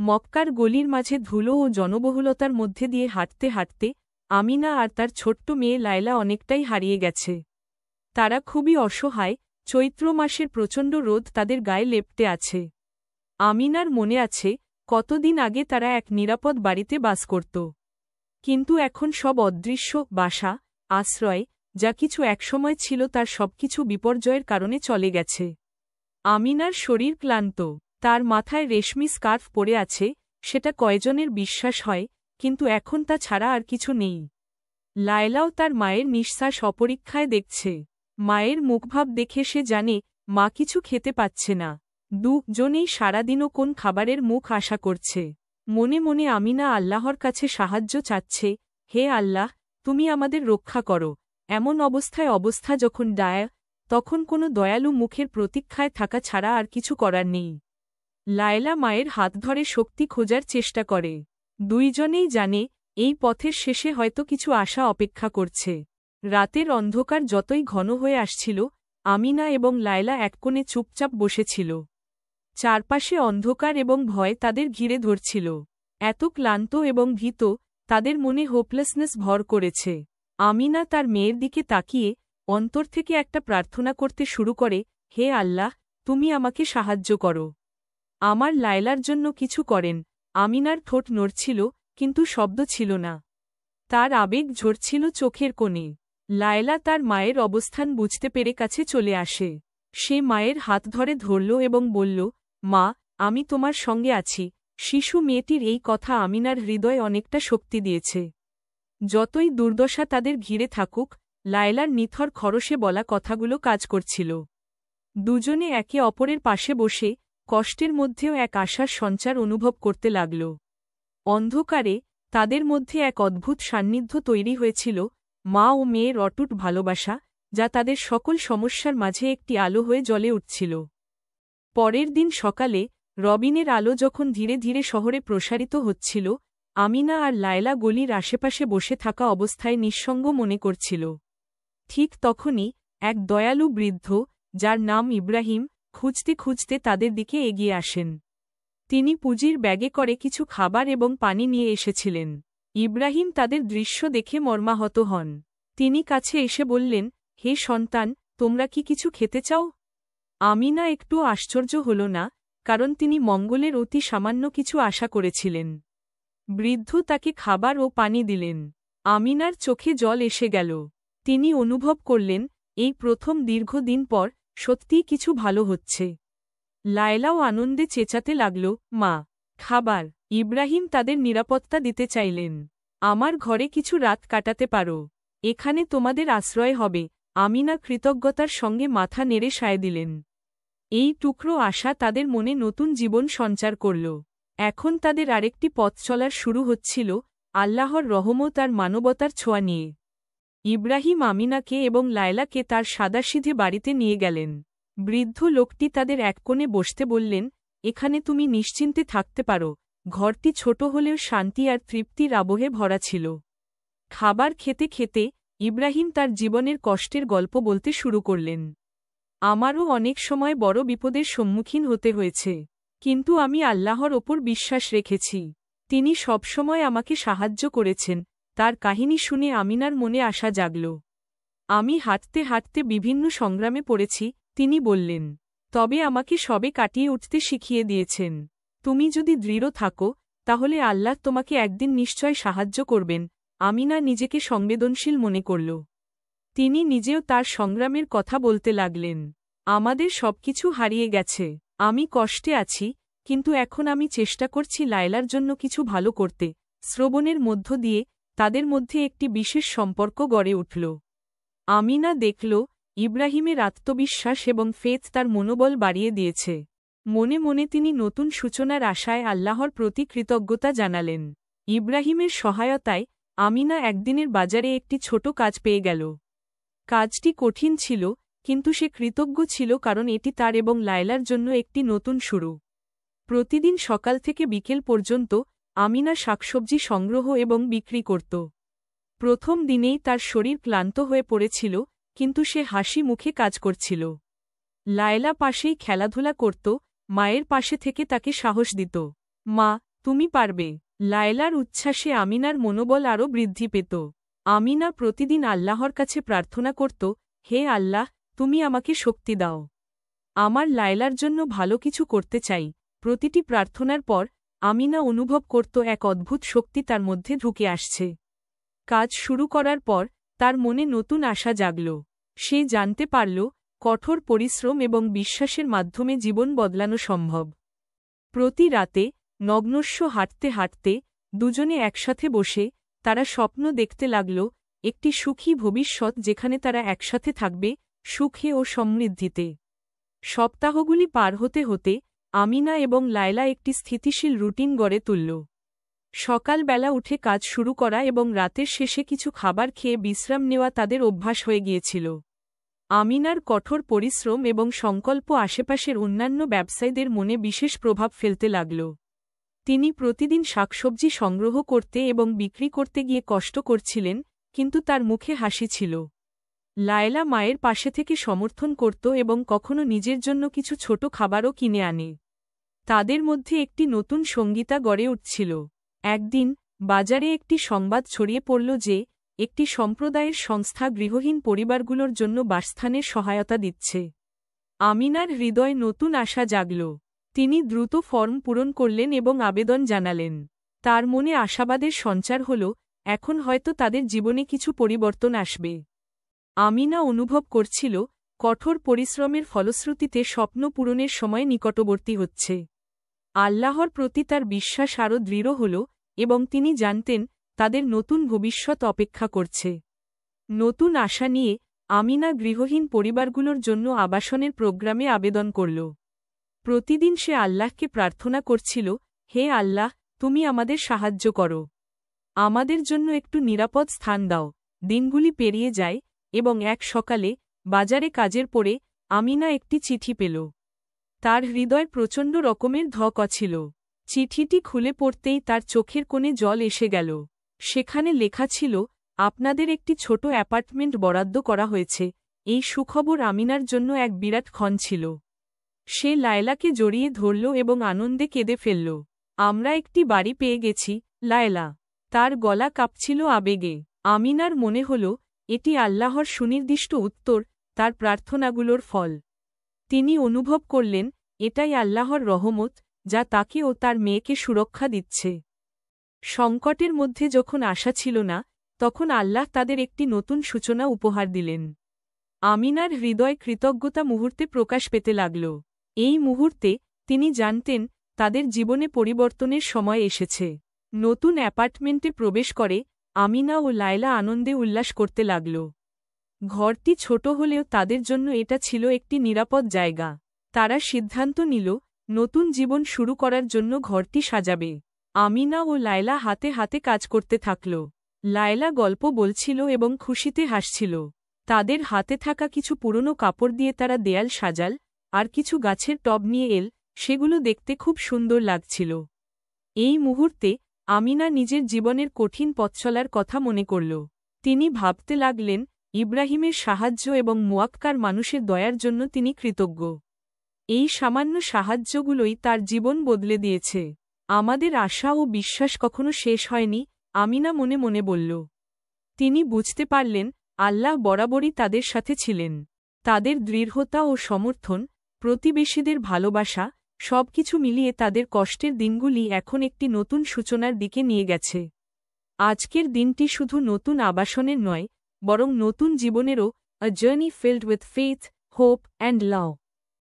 মক্কার গলির মাঝে ধুলো ও জনবহুলতার মধ্যে দিয়ে হাঁটতে হাঁটতে আমিনা আর তার ছোট্ট মেয়ে লায়লা অনেকটাই হারিয়ে গেছে। তারা খুবই অসহায়, চৈত্র মাসের প্রচণ্ড রোদ তাদের গায়ে লেপ্টে আছে। আমিনার মনে আছে, কতদিন আগে তারা এক নিরাপদ বাড়িতে বাস করত। কিন্তু এখন সব অদৃশ্য বাসা, আশ্রয়, যা কিছু একসময় ছিল তার সবকিছু বিপর্যয়ের কারণে চলে গেছে। আমিনার শরীর ক্লান্ত, তার মাথায় রেশমি স্কার্ফ পরে আছে, সেটা কয়জনের বিশ্বাস হয়, কিন্তু এখন তা ছাড়া আর কিছু নেই। লায়লাও তার মায়ের নিঃশ্বাস অপরীক্ষায় দেখছে। মায়ের মুখভাব দেখে সে জানে, মা কিছু খেতে পাচ্ছে না। দুজনেই সারাদিনও কোন খাবারের মুখ আশা করছে। মনে মনে আমিনা আল্লাহর কাছে সাহায্য চাচ্ছে, হে আল্লাহ, তুমি আমাদের রক্ষা করো। এমন অবস্থা যখন তখন কোনো দয়ালু মুখের প্রতীক্ষায় থাকা ছাড়া আর কিছু করার নেই। লায়লা মায়ের হাত ধরে শক্তি খোঁজার চেষ্টা করে। দুইজনেই জানে, এই পথের শেষে হয়তো কিছু আশা অপেক্ষা করছে। রাতের অন্ধকার যতই ঘন হয়ে আসছিল, আমিনা এবং লায়লা এক কোণে চুপচাপ বসেছিল। চারপাশে অন্ধকার এবং ভয় তাদের ঘিরে ধরছিল। এত ক্লান্ত এবং ভীত, তাদের মনে হোপলেসনেস ভর করেছে। আমিনা তার মেয়ের দিকে তাকিয়ে অন্তর থেকে একটা প্রার্থনা করতে শুরু করে, হে আল্লাহ, তুমি আমাকে সাহায্য করো। আমার লায়লার জন্য কিছু করেন। আমিনার ঠোঁট নড়ছিল, কিন্তু শব্দ ছিল না। তার আবেগ ঝরছিল চোখের কোণে। লায়লা তার মায়ের অবস্থান বুঝতে পেরে কাছে চলে আসে। সে মায়ের হাত ধরে ধরল এবং বলল, মা, আমি তোমার সঙ্গে আছি। শিশু মেয়েটির এই কথা আমিনার হৃদয়ে অনেকটা শক্তি দিয়েছে। যতই দুর্দশা তাদের ঘিরে থাকুক, লায়লার নিথর খরশে বলা কথাগুলো কাজ করছিল। দুজনে একে অপরের পাশে বসে কষ্টের মধ্যেও এক আশার সঞ্চার অনুভব করতে লাগল। অন্ধকারে তাদের মধ্যে এক অদ্ভুত সান্নিধ্য তৈরি হয়েছিল, মা ও মেয়ের অটুট ভালোবাসা, যা তাদের সকল সমস্যার মাঝে একটি আলো হয়ে জ্বলে উঠছিল। পরের দিন সকালে রবিনের আলো যখন ধীরে ধীরে শহরে প্রসারিত হচ্ছিল, আমিনা আর লায়লা গলির আশেপাশে বসে থাকা অবস্থায় নিঃসঙ্গ মনে করছিল। ঠিক তখনই এক দয়ালু বৃদ্ধ, যার নাম ইব্রাহিম, খুঁজতে খুঁজতে তাদের দিকে এগিয়ে আসেন। তিনি পুঁজির ব্যাগে করে কিছু খাবার এবং পানি নিয়ে এসেছিলেন। ইব্রাহিম তাদের দৃশ্য দেখে মর্মাহত হন। তিনি কাছে এসে বললেন, হে সন্তান, তোমরা কি কিছু খেতে চাও? আমিনা একটু আশ্চর্য হল না, কারণ তিনি মঙ্গলের অতি সামান্য কিছু আশা করেছিলেন। বৃদ্ধ তাকে খাবার ও পানি দিলেন। আমিনার চোখে জল এসে গেল। তিনি অনুভব করলেন, এই প্রথম দীর্ঘদিন পর সত্যিই কিছু ভালো হচ্ছে। লায়লাও আনন্দে চেঁচাতে লাগল, মা, খাবার। ইব্রাহিম তাদের নিরাপত্তা দিতে চাইলেন। আমার ঘরে কিছু রাত কাটাতে পারো। এখানে তোমাদের আশ্রয় হবে। আমিনা কৃতজ্ঞতার সঙ্গে মাথা নেড়ে সায় দিলেন। এই টুকরো আশা তাদের মনে নতুন জীবন সঞ্চার করল। এখন তাদের আরেকটি পথ চলার শুরু হচ্ছিল, আল্লাহর রহমত আর মানবতার ছোঁয়া নিয়ে। ইব্রাহিম আমিনাকে এবং লায়লাকে তার সাদাসিধে বাড়িতে নিয়ে গেলেন। বৃদ্ধ লোকটি তাদের এক কোণে বসতে বললেন, এখানে তুমি নিশ্চিন্তে থাকতে পারো। ঘরটি ছোট হলেও শান্তি আর তৃপ্তির আবহে ভরা ছিল। খাবার খেতে খেতে ইব্রাহিম তার জীবনের কষ্টের গল্প বলতে শুরু করলেন। আমারও অনেক সময় বড় বিপদের সম্মুখীন হতে হয়েছে, কিন্তু আমি আল্লাহর ওপর বিশ্বাস রেখেছি। তিনি সবসময় আমাকে সাহায্য করেছেন। তার কাহিনী শুনে আমিনার মনে আশা জাগল। আমি হাঁটতে হাঁটতে বিভিন্ন সংগ্রামে পড়েছি, তিনি বললেন, তবে আমাকে সবে কাটিয়ে উঠতে শিখিয়ে দিয়েছেন। তুমি যদি দৃঢ় থাকো, তাহলে আল্লাহ তোমাকে একদিন নিশ্চয় সাহায্য করবেন। আমিনা নিজেকে সংবেদনশীল মনে করল। তিনি নিজেও তার সংগ্রামের কথা বলতে লাগলেন। আমাদের সবকিছু হারিয়ে গেছে। আমি কষ্টে আছি, কিন্তু এখন আমি চেষ্টা করছি লায়লার জন্য কিছু ভালো করতে। শ্রবণের মধ্য দিয়ে তাদের মধ্যে একটি বিশেষ সম্পর্ক গড়ে উঠল। আমিনা দেখল, ইব্রাহিমের আত্মবিশ্বাস এবং ফেথ তার মনোবল বাড়িয়ে দিয়েছে। মনে মনে তিনি নতুন সূচনার আশায় আল্লাহর প্রতি কৃতজ্ঞতা জানালেন। ইব্রাহিমের সহায়তায় আমিনা একদিনের বাজারে একটি ছোট কাজ পেয়ে গেল। কাজটি কঠিন ছিল, কিন্তু সে কৃতজ্ঞ ছিল কারণ এটি তার এবং লায়লার জন্য একটি নতুন শুরু। প্রতিদিন সকাল থেকে বিকেল পর্যন্ত আমিনা শাকসবজি সংগ্রহ এবং বিক্রি করত। প্রথম দিনেই তার শরীর ক্লান্ত হয়ে পড়েছিল, কিন্তু সে হাসি মুখে কাজ করছিল। লায়লা পাশেই খেলাধুলা করত, মায়ের পাশে থেকে তাকে সাহস দিত। মা, তুমি পারবে। লায়লার উচ্ছ্বাসে আমিনার মনোবল আরও বৃদ্ধি পেত। আমিনা প্রতিদিন আল্লাহর কাছে প্রার্থনা করত, হে আল্লাহ, তুমি আমাকে শক্তি দাও। আমার লায়লার জন্য ভালো কিছু করতে চাই। প্রতিটি প্রার্থনার পর আমিনা অনুভব করত এক অদ্ভুত শক্তি তার মধ্যে ঢুকে আসছে। কাজ শুরু করার পর তার মনে নতুন আশা জাগল। সে জানতে পারল, কঠোর পরিশ্রম এবং বিশ্বাসের মাধ্যমে জীবন বদলানো সম্ভব। প্রতি রাতে নগ্নস্ব হাঁটতে হাঁটতে দুজনে একসাথে বসে তারা স্বপ্ন দেখতে লাগল, একটি সুখী ভবিষ্যৎ যেখানে তারা একসাথে থাকবে, সুখে ও সমৃদ্ধিতে। সপ্তাহগুলি পার হতে হতে আমিনা এবং লায়লা একটি স্থিতিশীল রুটিন গড়ে তুলল। সকালবেলা উঠে কাজ শুরু করা এবং রাতের শেষে কিছু খাবার খেয়ে বিশ্রাম নেওয়া তাদের অভ্যাস হয়ে গিয়েছিল। আমিনার কঠোর পরিশ্রম এবং সংকল্প আশেপাশের অন্যান্য ব্যবসায়ীদের মনে বিশেষ প্রভাব ফেলতে লাগল। তিনি প্রতিদিন শাকসবজি সংগ্রহ করতে এবং বিক্রি করতে গিয়ে কষ্ট করছিলেন, কিন্তু তার মুখে হাসি ছিল। লায়লা মায়ের পাশে থেকে সমর্থন করত এবং কখনো নিজের জন্য কিছু ছোট খাবারও কিনে আনে। তাদের মধ্যে একটি নতুন সঙ্গীতা গড়ে উঠছিল। একদিন বাজারে একটি সংবাদ ছড়িয়ে পড়ল যে একটি সম্প্রদায়ের সংস্থা গৃহহীন পরিবারগুলোর জন্য বাসস্থানের সহায়তা দিচ্ছে। আমিনার হৃদয়ে নতুন আশা জাগল। তিনি দ্রুত ফর্ম পূরণ করলেন এবং আবেদন জানালেন। তার মনে আশাবাদের সঞ্চার হল, এখন হয়তো তাদের জীবনে কিছু পরিবর্তন আসবে। আমিনা অনুভব করছিল, কঠোর পরিশ্রমের ফলশ্রুতিতে স্বপ্ন পূরণের সময় নিকটবর্তী হচ্ছে। আল্লাহর প্রতি তার বিশ্বাস আরও দৃঢ় হল এবং তিনি জানতেন তাদের নতুন ভবিষ্যৎ অপেক্ষা করছে। নতুন আশা নিয়ে আমিনা গৃহহীন পরিবারগুলোর জন্য আবাসনের প্রোগ্রামে আবেদন করল। প্রতিদিন সে আল্লাহকে প্রার্থনা করছিল, হে আল্লাহ, তুমি আমাদের সাহায্য করো। আমাদের জন্য একটু নিরাপদ স্থান দাও। দিনগুলি পেরিয়ে যায় এবং এক সকালে বাজারে কাজের পরে আমিনা একটি চিঠি পেল। তার হৃদয় প্রচণ্ড রকমের ধকছিল। চিঠিটি খুলে পড়তেই তার চোখের কোণে জল এসে গেল। সেখানে লেখা ছিল, আপনাদের একটি ছোট অ্যাপার্টমেন্ট বরাদ্দ করা হয়েছে। এই সুখবর আমিনার জন্য এক বিরাট ক্ষণ ছিল। সে লায়লাকে জড়িয়ে ধরল এবং আনন্দে কেঁদে ফেলল। আমরা একটি বাড়ি পেয়ে গেছি, লায়লা। তার গলা কাঁপছিল আবেগে। আমিনার মনে হল, এটি আল্লাহর সুনির্দিষ্ট উত্তর, তার প্রার্থনাগুলোর ফল। তিনি অনুভব করলেন, এটাই আল্লাহর রহমত, যা তাকে ও তার মেয়েকে সুরক্ষা দিচ্ছে। সংকটের মধ্যে যখন আশা ছিল না, তখন আল্লাহ তাদের একটি নতুন সূচনা উপহার দিলেন। আমিনার হৃদয় কৃতজ্ঞতা মুহূর্তে প্রকাশ পেতে লাগল। এই মুহূর্তে তিনি জানতেন তাদের জীবনে পরিবর্তনের সময় এসেছে। নতুন অ্যাপার্টমেন্টে প্রবেশ করে আমিনা ও লায়লা আনন্দে উল্লাস করতে লাগল। ঘরটি ছোট হলেও তাদের জন্য এটা ছিল একটি নিরাপদ জায়গা। তারা সিদ্ধান্ত নিল, নতুন জীবন শুরু করার জন্য ঘরটি সাজাবে। আমিনা ও লায়লা হাতে হাতে কাজ করতে থাকল। লায়লা গল্প বলছিল এবং খুশিতে হাসছিল। তাদের হাতে থাকা কিছু পুরনো কাপড় দিয়ে তারা দেয়াল সাজাল, আর কিছু গাছের টব নিয়ে এল, সেগুলো দেখতে খুব সুন্দর লাগছিল। এই মুহূর্তে আমিনা নিজের জীবনের কঠিন পথচলার কথা মনে করল। তিনি ভাবতে লাগলেন, ইব্রাহিমের সাহায্য এবং মুয়াক্কার মানুষের দয়ার জন্য তিনি কৃতজ্ঞ। এই সামান্য সাহায্যগুলোই তার জীবন বদলে দিয়েছে। আমাদের আশা ও বিশ্বাস কখনো শেষ হয়নি, আমিনা মনে মনে বলল। তিনি বুঝতে পারলেন, আল্লাহ বরাবরই তাদের সাথে ছিলেন। তাদের দৃঢ়তা ও সমর্থন, প্রতিবেশীদের ভালোবাসা, সবকিছু মিলিয়ে তাদের কষ্টের দিনগুলি এখন একটি নতুন সূচনার দিকে নিয়ে গেছে। আজকের দিনটি শুধু নতুন আবাসনের নয়, বরং নতুন জীবনেরও, a journey filled with faith, hope and love.